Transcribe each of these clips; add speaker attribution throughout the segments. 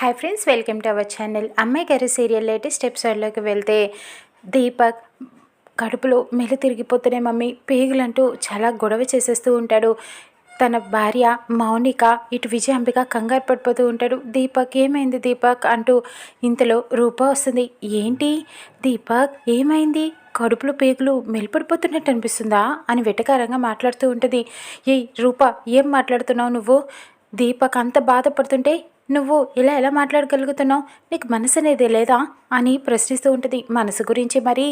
Speaker 1: Hi friends, welcome to our channel. అమ్మాయి గారి serial latest ఎపిసోడ్లోకి వెళ్తే దీపక్ కడుపులో మెలి తిరిగిపోతున్నాయి మమ్మీ పేగులంటూ చాలా గొడవ చేసేస్తూ ఉంటాడు. తన భార్య మౌనిక ఇటు విజయాంబిక కంగారు పడిపోతూ ఉంటాడు. దీపక్ ఏమైంది దీపక్ అంటూ ఇంతలో రూప వస్తుంది. ఏంటి దీపక్ ఏమైంది, కడుపులో పేగులు మెలిపడిపోతున్నట్టు అనిపిస్తుందా అని వెటకారంగా మాట్లాడుతూ ఉంటుంది. ఏయ్ రూప, ఏం మాట్లాడుతున్నావు నువ్వు? దీపక్ అంత బాధపడుతుంటే నువ్వు ఎలా మాట్లాడగలుగుతున్నావు? నీకు మనసు అనేది లేదా అని ప్రశ్నిస్తూ ఉంటుంది. మనసు గురించి మరి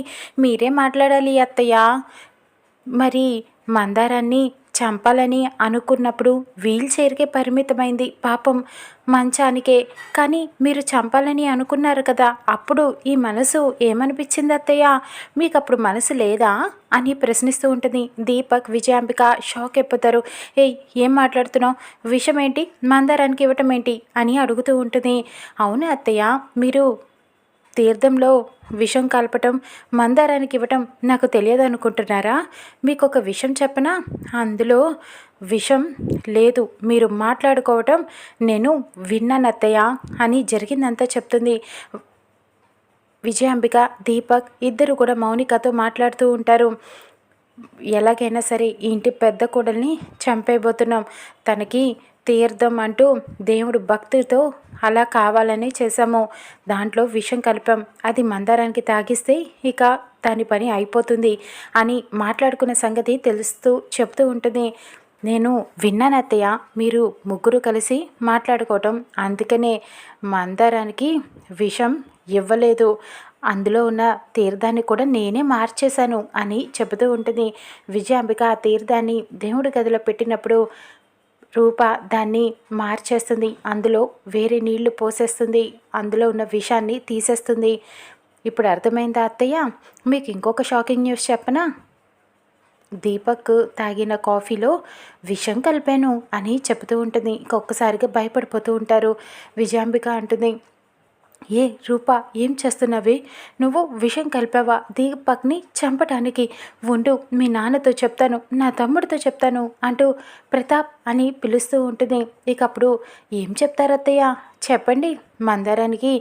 Speaker 1: మీరే మాట్లాడాలి అత్తయ్య. మరి మందారాన్ని చంపాలని అనుకున్నప్పుడు వీల్ చైర్కే పరిమితమైంది పాపం, మంచానికే. కానీ మీరు చంపాలని అనుకున్నారు కదా, అప్పుడు ఈ మనసు ఏమనిపించింది అత్తయ్య? మీకు అప్పుడు మనసు లేదా అని ప్రశ్నిస్తూ ఉంటుంది. దీపక్ విజయాంబిక షాక్ అయిపోతారు. ఏయ్ ఏం మాట్లాడుతున్నావు? విషం ఏంటి మందారానికి ఇవ్వటం ఏంటి అని అడుగుతూ ఉంటుంది. అవును అత్తయ్య, మీరు తీర్థంలో విషం కలపటం మందారానికి ఇవ్వటం నాకు తెలియదు అనుకుంటున్నారా? మీకు ఒక విషయం చెప్పనా, అందులో విషం లేదు. మీరు మాట్లాడుకోవటం నేను విన్నాను అత్తయ్య అని జరిగిందంతా చెప్తుంది. విజయాంబిక దీపక్ ఇద్దరు కూడా మౌనికతో మాట్లాడుతూ ఉంటారు. ఎలాగైనా సరే ఇంటి పెద్ద కోడల్ని చంపేయబోతున్నాం, తనకి తీర్థం అంటూ దేవుడు భక్తితో అలా కావాలని చేశాము, దాంట్లో విషం కలిపాం, అది మందారానికి తాగిస్తే ఇక దాని పని అయిపోతుంది అని మాట్లాడుకున్న సంగతి చెప్తూ ఉంటుంది. నేను విన్నాను అత్తయ్య, మీరు ముగ్గురు కలిసి మాట్లాడుకోవటం, అందుకనే మందారానికి విషం ఇవ్వలేదు, అందులో ఉన్న తీర్థాన్ని కూడా నేనే మార్చేశాను అని చెబుతూ ఉంటుంది. విజయాంబిక ఆ తీర్థాన్ని దేవుడి గదిలో పెట్టినప్పుడు రూప దాన్ని మార్చేస్తుంది, అందులో వేరే నీళ్లు పోసేస్తుంది, అందులో ఉన్న విషాన్ని తీసేస్తుంది. ఇప్పుడు అర్థమైందా అత్తయ్య? మీకు ఇంకొక షాకింగ్ న్యూస్ చెప్పనా? దీపక్ తాగిన కాఫీలో విషం కలిపాను అని చెబుతూ ఉంటుంది. ఇంకొకసారిగా భయపడిపోతూ ఉంటారు. విజయాంబిక అంటుంది, ఏ రూపా, ఏం చేస్తున్నావి? నువ్వు విషం కలిపావా దీపక్ని చంపటానికి? ఉండు, మీ నాన్నతో చెప్తాను, నా తమ్ముడితో చెప్తాను అంటూ ప్రతాప్ అని పిలుస్తూ ఉంటుంది. ఇక అప్పుడు ఏం చెప్తారత్తయ్య చెప్పండి, మందారానికి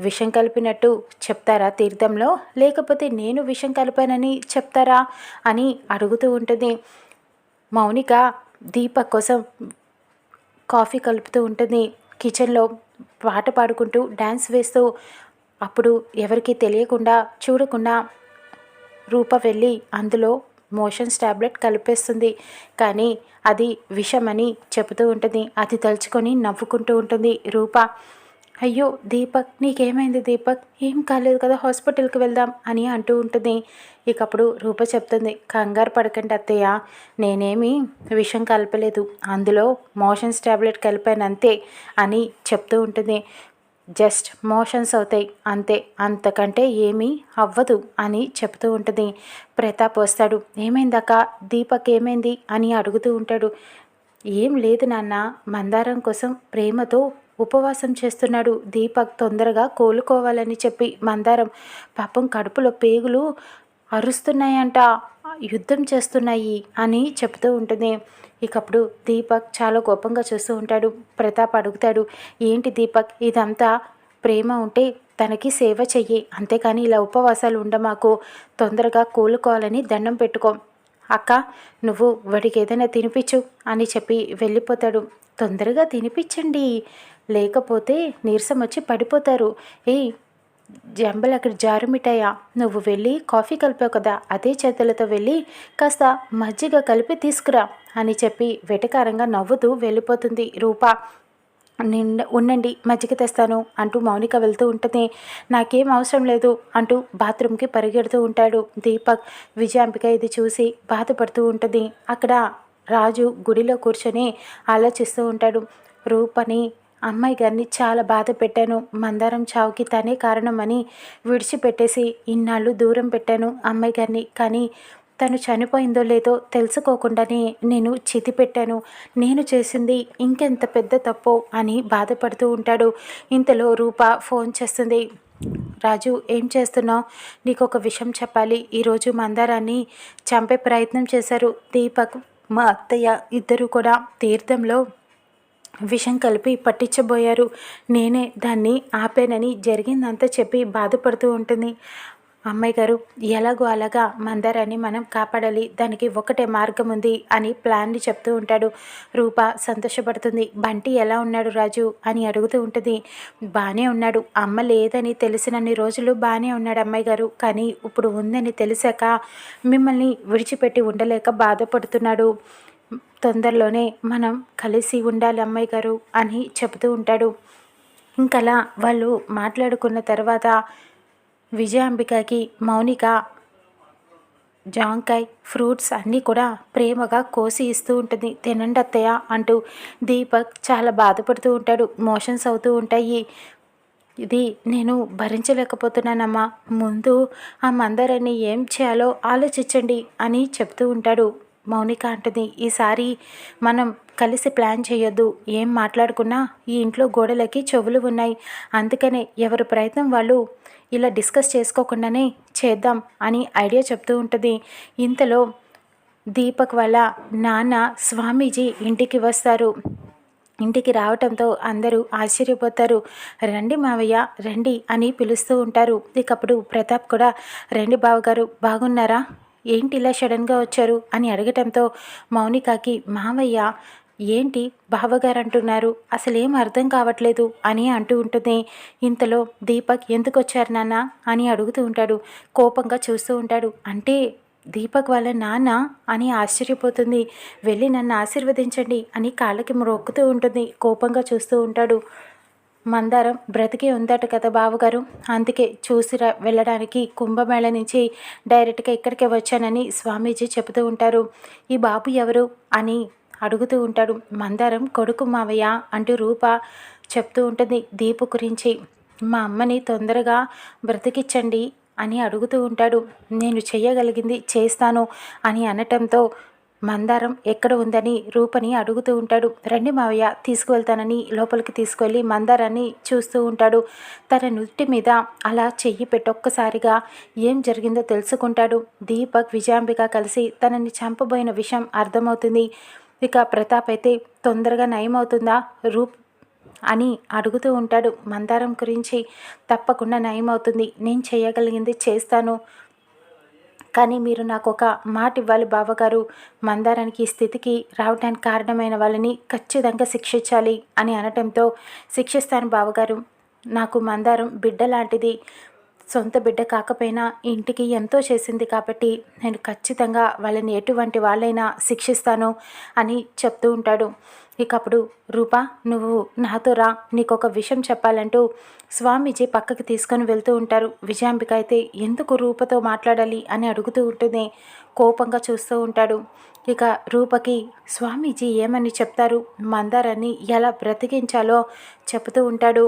Speaker 1: విషం కలిపినట్టు చెప్తారా తీర్థంలో, లేకపోతే నేను విషం కలిపానని చెప్తారా అని అడుగుతూ ఉంటుంది. మౌనిక దీపక్ కోసం కాఫీ కలుపుతూ ఉంటుంది. కిచెన్లో పాట పాడుకుంటూ డ్యాన్స్ వేస్తూ, అప్పుడు ఎవరికి తెలియకుండా చూడకుండా రూప వెళ్ళి అందులో మోషన్స్ టాబ్లెట్ కలిపేస్తుంది. కానీ అది విషమని చెబుతూ ఉంటుంది. అది తలుచుకొని నవ్వుకుంటూ ఉంటుంది రూప. అయ్యో దీపక్, నీకేమైంది దీపక్? ఏం కాలేదు కదా, హాస్పిటల్కి వెళ్దాం అని అంటూ ఉంటుంది. ఇక అప్పుడు రూప చెప్తుంది, కంగారు పడకండి అత్తయ్య, నేనేమి విషం కలపలేదు, అందులో మోషన్స్ టాబ్లెట్ కలిపాను అంతే అని చెప్తూ ఉంటుంది. జస్ట్ మోషన్స్ అవుతాయి అంతే, అంతకంటే ఏమీ అవ్వదు అని చెప్తూ ఉంటుంది. ప్రతాప్ వస్తాడు. ఏమైందక్క, దీపక్ ఏమైంది అని అడుగుతూ ఉంటాడు. ఏం లేదు నాన్న, మందారం కోసం ప్రేమతో ఉపవాసం చేస్తున్నాడు దీపక్, తొందరగా కోలుకోవాలని చెప్పి. మందారం పాపం కడుపులో పేగులు అరుస్తున్నాయంట, యుద్ధం చేస్తున్నాయి అని చెప్తూ ఉంటుంది. ఇకప్పుడు దీపక్ చాలా కోపంగా చూస్తూ ఉంటాడు. ప్రతాప్ అడుగుతాడు, ఏంటి దీపక్, ఇదంతా ప్రేమ ఉంటే తనకి సేవ చెయ్యి, అంతేకాని ఇలా ఉపవాసాలు ఉండమాకు, తొందరగా కోలుకోవాలని దండం పెట్టుకో. అక్క, నువ్వు వాడికి ఏదైనా తినిపించు అని చెప్పి వెళ్ళిపోతాడు. తొందరగా తినిపించండి, లేకపోతే నీరసం వచ్చి పడిపోతారు. ఏయ్ జంబలు అక్కడ జారు మిఠాయా, నువ్వు వెళ్ళి కాఫీ కలిపావు కదా, అదే చేతులతో వెళ్ళి కాస్త మజ్జిగ కలిపి తీసుకురా అని చెప్పి వెటకారంగా నవ్వుతూ వెళ్ళిపోతుంది రూప. ఉండండి మజ్జిగ తెస్తాను అంటూ మౌనిక వెళ్తూ ఉంటుంది. నాకేం అవసరం లేదు అంటూ బాత్రూమ్కి పరిగెడుతూ ఉంటాడు దీపక్. విజయాంబిక ఇది చూసి బాధపడుతూ ఉంటుంది. అక్కడ రాజు గుడిలో కూర్చొని ఆలోచిస్తూ ఉంటాడు. రూపని, అమ్మాయి గారిని చాలా బాధ పెట్టాను, మందారం చావుకి తనే కారణమని విడిచిపెట్టేసి ఇన్నాళ్ళు దూరం పెట్టాను అమ్మాయి గారిని, కానీ తను చనిపోయిందో లేదో తెలుసుకోకుండానే నేను చితి పెట్టాను, నేను చేసింది ఇంకెంత పెద్ద తప్పో అని బాధపడుతూ ఉంటాడు. ఇంతలో రూప ఫోన్ చేస్తుంది. రాజు, ఏం చేస్తున్నావు? నీకు ఒక విషయం చెప్పాలి. ఈరోజు మందారాన్ని చంపే ప్రయత్నం చేశారు దీపక్, మా అత్తయ్య ఇద్దరు కూడా తీర్థంలో విషం కలిపి పట్టించబోయారు. నేనే దాన్ని ఆపానని జరిగిందంతా చెప్పి బాధపడుతూ ఉంటుంది. అమ్మాయి గారు, ఎలాగో అలాగా మందారాన్ని మనం కాపాడాలి, దానికి ఒకటే మార్గం ఉంది అని ప్లాన్ని చెప్తూ ఉంటాడు. రూప సంతోషపడుతుంది. బంటి ఎలా ఉన్నాడు రాజు అని అడుగుతూ ఉంటుంది. బాగానే ఉన్నాడు, అమ్మ లేదని తెలిసినన్ని రోజులు బాగానే ఉన్నాడు అమ్మాయి గారు, కానీ ఇప్పుడు ఉందని తెలిసాక మిమ్మల్ని విడిచిపెట్టి ఉండలేక బాధపడుతున్నాడు. తొందరలోనే మనం కలిసి ఉండాలి అమ్మాయి గారు అని చెబుతూ ఉంటాడు. ఇంకలా వాళ్ళు మాట్లాడుకున్న తర్వాత విజయాంబికకి మౌనిక జాంకాయ్ ఫ్రూట్స్ అన్నీ కూడా ప్రేమగా కోసి ఇస్తూ ఉంటుంది. తినండి అత్తయ్య అంటూ. దీపక్ చాలా బాధపడుతూ ఉంటాడు. మోషన్స్ అవుతూ ఉంటాయి. ఇది నేను భరించలేకపోతున్నానమ్మా, ముందు ఆ మందరాన్ని ఏం చేయాలో ఆలోచించండి అని చెప్తూ ఉంటాడు. మౌనిక అంటుంది, ఈసారి మనం కలిసి ప్లాన్ చేయొద్దు, ఏం మాట్లాడుకున్నా ఈ ఇంట్లో గోడలకి చెవులు ఉన్నాయి, అందుకనే ఎవరి ప్రయత్నం వాళ్ళు ఇలా డిస్కస్ చేసుకోకుండానే చేద్దాం అని ఐడియా చెప్తూ ఉంటుంది. ఇంతలో దీపక్ వాళ్ళ నాన్న స్వామీజీ ఇంటికి వస్తారు. ఇంటికి రావటంతో అందరూ ఆశ్చర్యపోతారు. రండి మావయ్య రండి అని పిలుస్తూ ఉంటారు. ఇకప్పుడు ప్రతాప్ కూడా, రండి బావగారు బాగున్నారా, ఏంటి ఇలా సడన్గా వచ్చారు అని అడగటంతో మౌనికకి, మావయ్య ఏంటి బావగారు అంటున్నారు, అసలేం అర్థం కావట్లేదు అని అంటూ ఉంటుంది. ఇంతలో దీపక్ ఎందుకు వచ్చారు నాన్న అని అడుగుతూ ఉంటాడు. కోపంగా చూస్తూ ఉంటాడు. అంటే దీపక్ వాళ్ళ నాన్న అని ఆశ్చర్యపోతుంది. వెళ్ళి నన్ను ఆశీర్వదించండి అని కాళ్ళకి మొక్కుతూ ఉంటుంది. కోపంగా చూస్తూ ఉంటాడు. మందారం బ్రతికే ఉందట కదా బావగారు, అందుకే చూసి వెళ్ళడానికి కుంభమేళ నుంచి డైరెక్ట్గా ఇక్కడికే వచ్చానని స్వామీజీ చెబుతూ ఉంటారు. ఈ బాబు ఎవరు అని అడుగుతూ ఉంటాడు. మందారం కొడుకు మావయ్య అంటూ రూప చెప్తూ ఉంటుంది దీపు గురించి. మా అమ్మని తొందరగా బ్రతికించండి అని అడుగుతూ ఉంటాడు. నేను చెయ్యగలిగింది చేస్తాను అని అనటంతో మందారం ఎక్కడ ఉందని రూపని అడుగుతూ ఉంటాడు. రండి మావయ్య తీసుకువెళ్తానని లోపలికి తీసుకువెళ్ళి మందారాన్ని చూస్తూ ఉంటాడు. తన నుట్టి మీద అలా చెయ్యి పెట్టొక్కసారిగా ఏం జరిగిందో తెలుసుకుంటాడు. దీపక్ విజయాంబిక కలిసి తనని చంపబోయిన విషయం అర్థమవుతుంది. ఇక ప్రతాప్ అయితే తొందరగా నయమవుతుందా రూప్ అని అడుగుతూ ఉంటాడు మందారం గురించి. తప్పకుండా నయమవుతుంది, నేను చేయగలిగింది చేస్తాను, కానీ మీరు నాకు ఒక మాట ఇవ్వాలి బావగారు, మందారానికి ఈ స్థితికి రావడానికి కారణమైన వాళ్ళని ఖచ్చితంగా శిక్షించాలి అని అనటంతో, శిక్షిస్తాను బావగారు, నాకు మందారం బిడ్డ లాంటిది, సొంత బిడ్డ కాకపోయినా ఇంటికి ఎంతో చేసింది కాబట్టి నేను ఖచ్చితంగా వాళ్ళని ఎటువంటి వాళ్ళైనా శిక్షిస్తాను అని చెప్తూ ఉంటాడు. ఇక అప్పుడు రూపా నువ్వు నాతో రా, నీకు ఒక విషయం చెప్పాలంటూ స్వామీజీ పక్కకి తీసుకొని వెళ్తూ ఉంటారు. విజయాంబిక అయితే ఎందుకు రూపతో మాట్లాడాలి అని అడుగుతూ ఉంటుంది. కోపంగా చూస్తూ ఉంటాడు. ఇక రూపకి స్వామీజీ ఏమని చెప్తారు, మందారాన్ని ఎలా బ్రతికించాలో చెబుతూ ఉంటాడు.